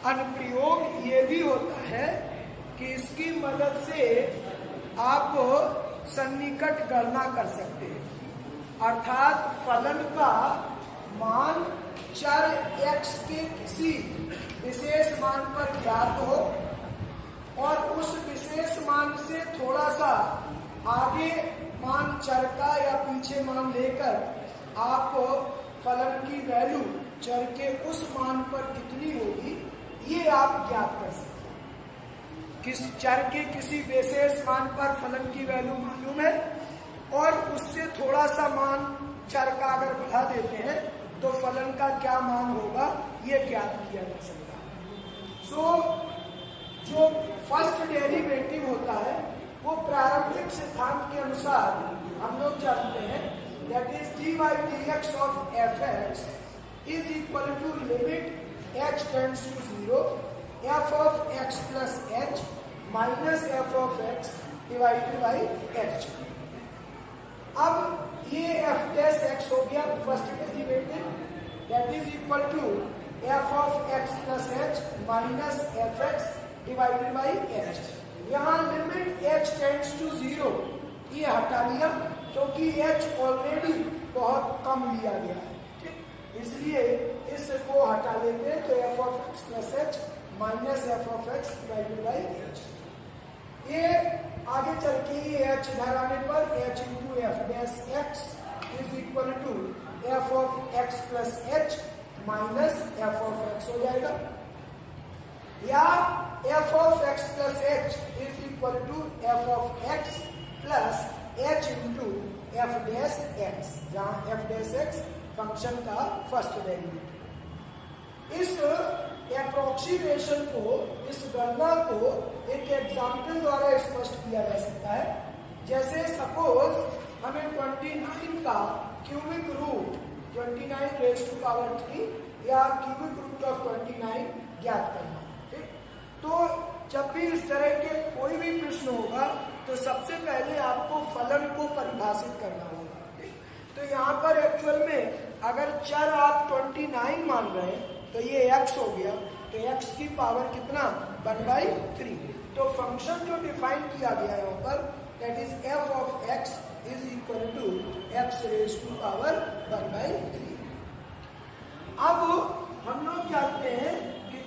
अनुप्रयोग ये भी होता है कि इसकी मदद से आप सन्निकट गणना कर सकते हैं, अर्थात फलन का मान चर x के किसी विशेष मान पर ज्ञात हो और उस विशेष मान से थोड़ा सा आगे मान चर का या पीछे मान लेकर आप फलन की वैल्यू चर के उस मान पर कितनी होगी ये आप ज्ञात कर सकते हैं। किस चर के किसी विशेष मान पर फलन की वैल्यू मालूम है और उससे थोड़ा सा मान चर का अगर बढ़ा देते हैं तो फलन का क्या मान होगा ये ज्ञात किया जा सकता है। सो जो फर्स्ट डेरिवेटिव होता है वो प्रारंभिक सिद्धांत के अनुसार हम लोग जानते हैं that is dy dx of fx is equal to limit h tends to 0 f of x plus h minus f of x divided by h। अब ये f डैश x हो गया first derivative that is equal to f of x plus h minus f x divided by h। यहाँ limit h tends to 0 ये हटा लिया क्योंकि h already बहुत कम लिया गया है, ठीक, इसलिए इसको हटा लेते हैं तो f of x plus h minus f of x divided by h। ये आगे चल के ये h इधर आने पर h into f dash x is equal to f of x plus h minus f of x हो जाएगा, या f of x plus h is equal to f of x plus h into f dash x, जहां f dash x function का first derivative. इस approximation को, इस गणना को एक एग्जाम्पल द्वारा स्पष्ट किया जा सकता है। जैसे सपोज हमें 29 का cubic root 29 raise to power 3 या क्यूबिक रूट ऑफ 29 ज्ञात करना, तो जब भी इस तरह के कोई भी प्रश्न होगा तो सबसे पहले आपको फलन को परिभाषित करना होगा, ठीक। तो यहाँ पर एक्चुअल में अगर चर आप 29 मान रहे हैं तो ये x हो गया, तो x की पावर कितना 1/3। तो फंक्शन जो डिफाइन किया गया है यहाँ पर that is f of x is equal to x raise to power 1/3। अब हम लोग जानते हैं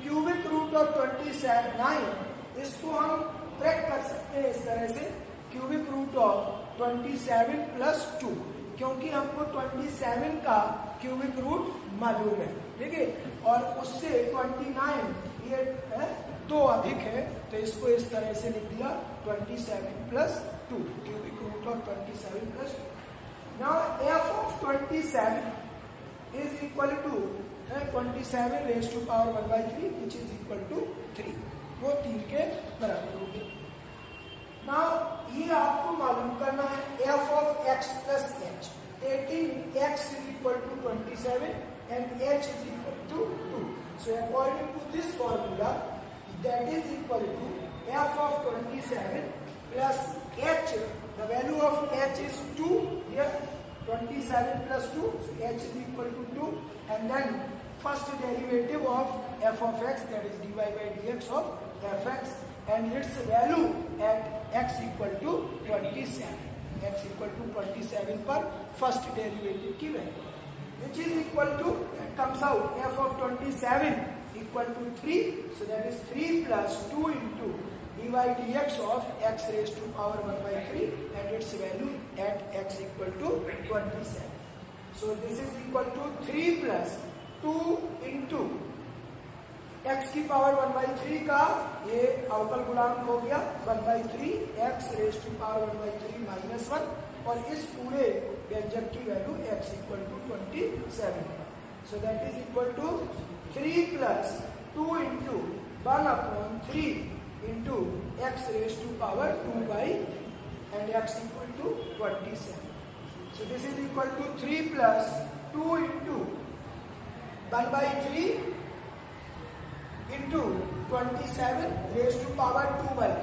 क्यूबिक रूट ऑफ 29 इसको हम ब्रेक कर सकते हैं इस तरह से क्यूबिक रूट ऑफ 27 प्लस 2, क्योंकि हमको 27 का क्यूबिक रूट मालूम है, ठीक है, और उससे 29 ये है 2 अधिक है तो इसको इस तरह से लिख दिया 27 plus 2 cubic root of 27 plus 2। Now f of 27 is equal to 27 raise to power 1/3 which is equal to 3, वो 3 के बराबर हो गया। नाउ ये आपको मालूम करना है f of x plus h, taking x is equal to 27 and h is equal to 2। So according to this formula that is equal to f of 27 plus h, the value of h is 2 here 27 plus 2, so h is equal to 2, and then first derivative of f of x, that is dy by dx of fx, and its value at x equal to 27, x equal to 27 पर first derivative की value, which is equal to, it comes out f of 27 equal to 3, so that is 3 plus 2 into dy dx of x raised to power 1/3 and its value at x equal to 27. So this is equal to 3 plus 2 into x की power 1/3 का ये अवकल गुणांक हो गया 1/3 x raised to power 1/3 minus 1, और इस पूरे व्यंजक की value x equal to 27। So that is equal to 3 plus 2 into 1/3 into x raised to power 2/3 and x equal to 27. So this is equal to 3 plus 2 into 1/3 into 27 raised to power 2/3.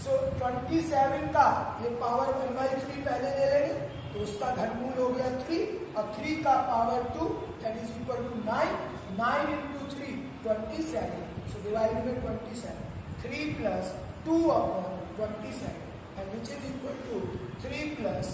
So 27 का ये power 1/3 पहले ले लेंगे तो उसका घनमूल हो गया 3, और 3 का power 2 that is equal to 9 into 3 27 27. So divided by 27. 3 plus 2 upon 27, and which is equal to 3 plus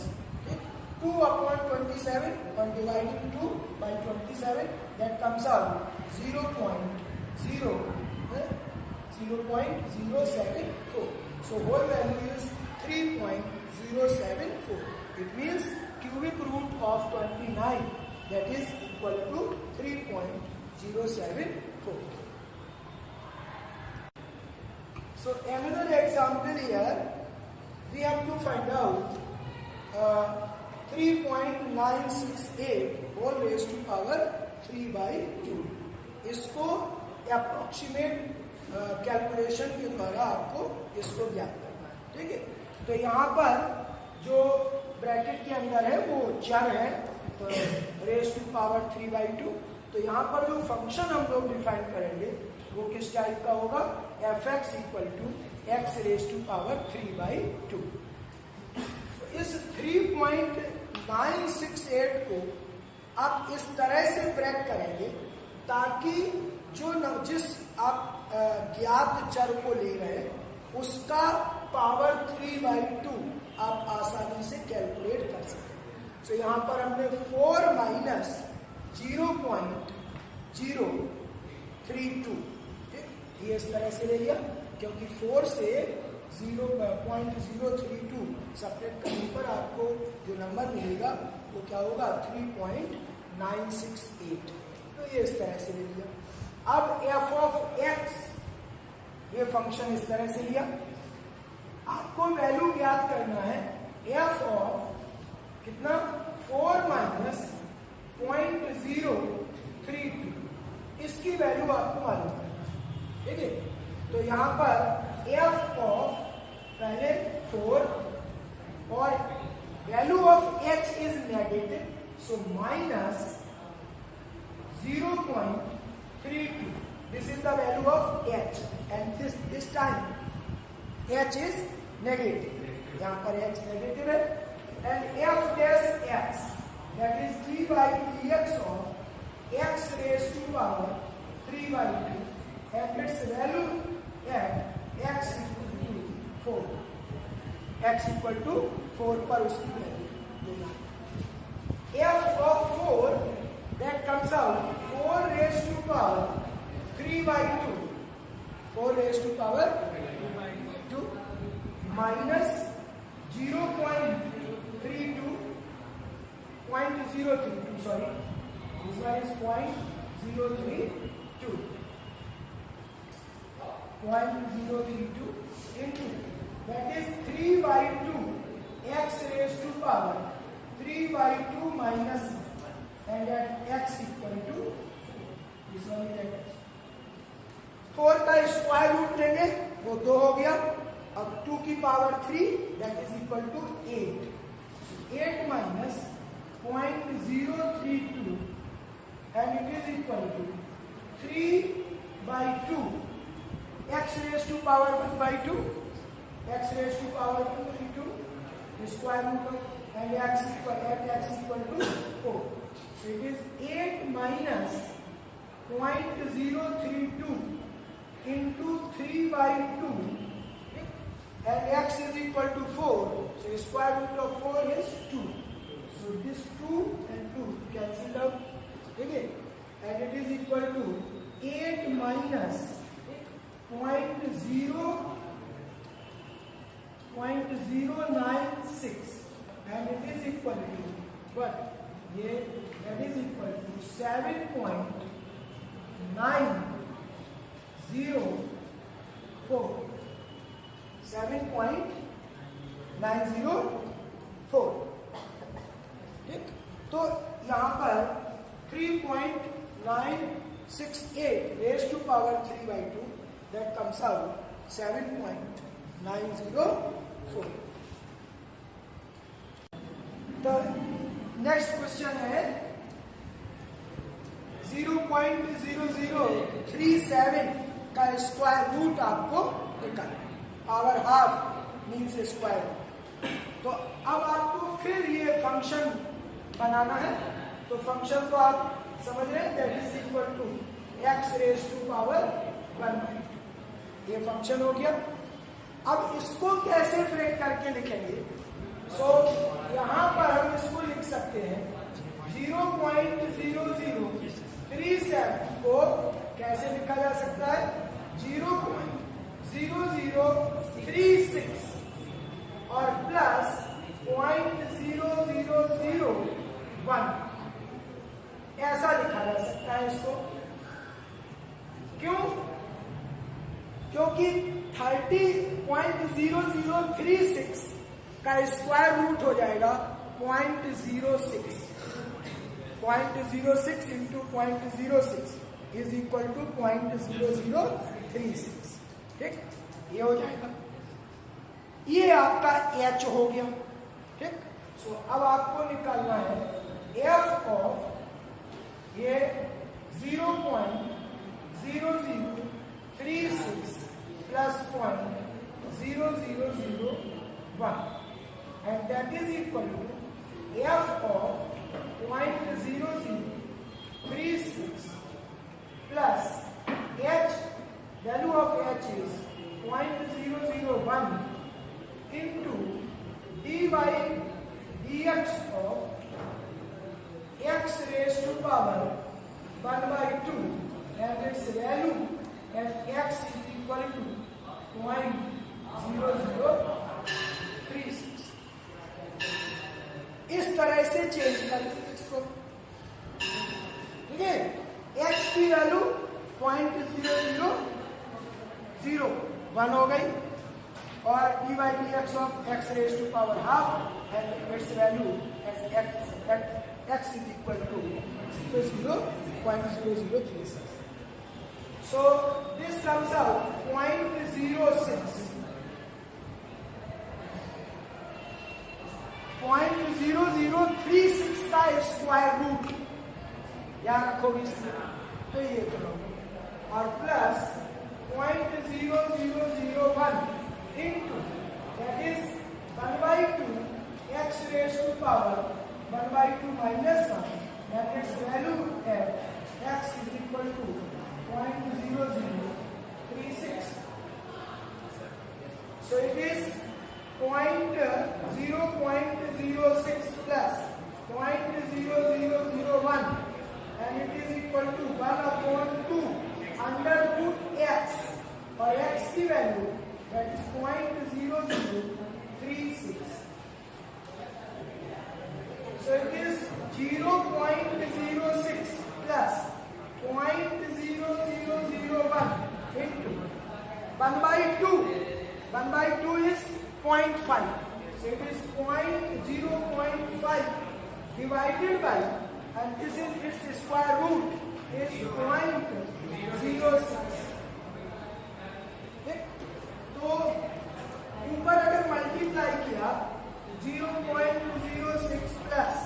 2 upon 27 on dividing 2 by 27, that comes out 0.074. So whole value is 3.074. It means cubic root of 29, that is equal to 3.074. So another example here, we have to find out 3.968 whole raised to power 3 by 2. इसको approximate calculation के द्वारा आपको इसको ज्ञात करना है, ठीक है। तो यहाँ पर जो ब्रैकेट के अंदर है वो चर है, तो रेज टू पावर 3 by 2। तो यहाँ पर जो फंक्शन हम लोग डिफाइन करेंगे वो किस टाइप का होगा, fx equal to x raise to power 3 by 2। इस 3.968 को आप इस तरह से ब्रेक करेंगे ताकि जिस आप ज्ञात चर को ले रहे हैं उसका पावर 3 by 2 आप आसानी से कैलकुलेट कर सकते हैं। तो यहाँ पर हमने 4 माइनस 0.032, ये इस तरह से ले लिया क्योंकि 4 से 0.032 सब्ट्रैक्ट करने पर आपको जो नंबर मिलेगा वो क्या होगा, 3.968। तो ये इस तरह से ले लिया। अब f ऑफ x, ये फंक्शन इस तरह से लिया। आपको वैल्यू ज्ञात करना है f ऑफ कितना, 4 माइनस 0.032, इसकी वैल्यू आपको मालूम है, ठीक है। तो यहाँ पर f ऑफ पहले 4 और value of h is negative, so minus 0.32, this is the value of h and this time h is negative, यहाँ पर h नेगेटिव है। And f dash x that is d by dx of x raise to power 3 by 2 and its value at x equal to 4 पर उसकी value f of 4 that comes out 4 raised to power 3 by 2, 4 raised to power 3 by 2 minus 0.32, sorry, this one is 0.032 into, that is 3 by 2 x raised to power 3 by 2 minus, and at x equal to, this one is x, 4 का square root लेंगे वो 2 हो गया। अब 2 की power 3 that is equal to 8, 8 minus 0.032 and it is equal to 3 by 2 x raised to power 1 by 2, x raised to power 2 by 2, the square root of, and x equal to 4. So it is 8 minus 0.032 into 3 by 2, and x is equal to 4. So the square root of 4 is 2. So this 2 and 2 cancelled out, okay? And it is equal to 8 minus 0.096, and it is equal to what? That is equal to 7.904. 7.904, ठीक। तो यहाँ पर 3.968 raised to power 3 by 2, that comes out 7.904. The next question है 0.0037 का square root आपको निकालना, power half means square. तो अब आपको फिर ये फंक्शन बनाना है। तो फंक्शन को आप समझ रहे हैं, that is equal to x raise to power 1/2। ये फंक्शन हो गया। अब इसको कैसे ब्रेक करके लिखेंगे? सो यहां पर हम इसको लिख सकते हैं 0.0037 को कैसे लिखा जा सकता है? 0.0036 और प्लस 0.0001 ऐसा लिखा जा सकता है इसको। क्यों? क्योंकि 30.0036 का स्क्वायर रूट हो जाएगा 0.06। 0.06 इंटू 0.06 इज इक्वल टू 0.0036। ठीक, ये हो जाएगा। ये आपका h हो गया। ठीक, सो अब आपको निकालना है f ऑफ ये 0.0036 plus 0.0001 and that is equal to f of 0.0036 plus h, value of h is 0.001 into d by dx of x raised to power 1/2 and its value at x is equal to 0.0036। इस तरह से change कर देंगे इसको। ठीक है, x की value 0.0001 हो गई और d by dx of x raised to power half and its value at x is equal to 0.0036। So this comes out 0.06 का स्क्वायर रूट याद रखोगे इसमें, तो ये करो और plus 0.0001 into that is 1/2 x raised to power 1/2 minus 1 and its value at x is equal to 0.0036. So it is 0.06 plus 0.0001 and it is equal to 1/2 under root x or x की value that is 0.0036. So it is 0.06 plus 0.0001 into 1/2. 1/2 is 0.5. So it is 0.5 divided by, and this is its square root is 0.06. तो ऊपर अगर multiply किया 0.06 plus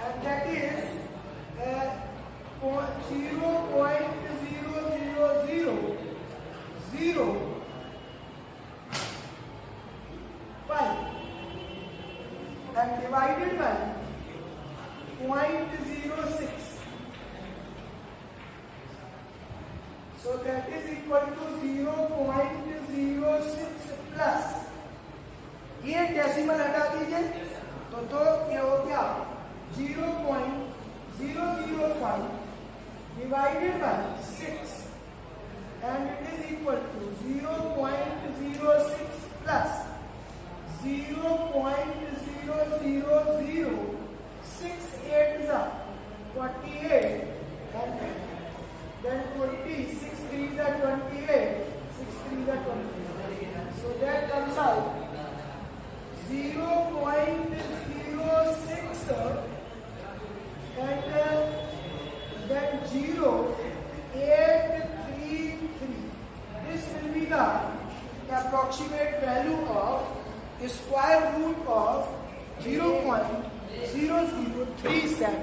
and that is 0.00005 and divided by 0.06. So that is equal to 0.06 plus, ये decimal हटा दीजिए तो ये हो गया 0.005 divided by 6 and it is equal to 0.06 plus 0.00068 is 48 and then 26 3 is 28, 6 3 is 28. So that comes out 0.06 and then 0.833. This will be the approximate value of the square root of 0.0037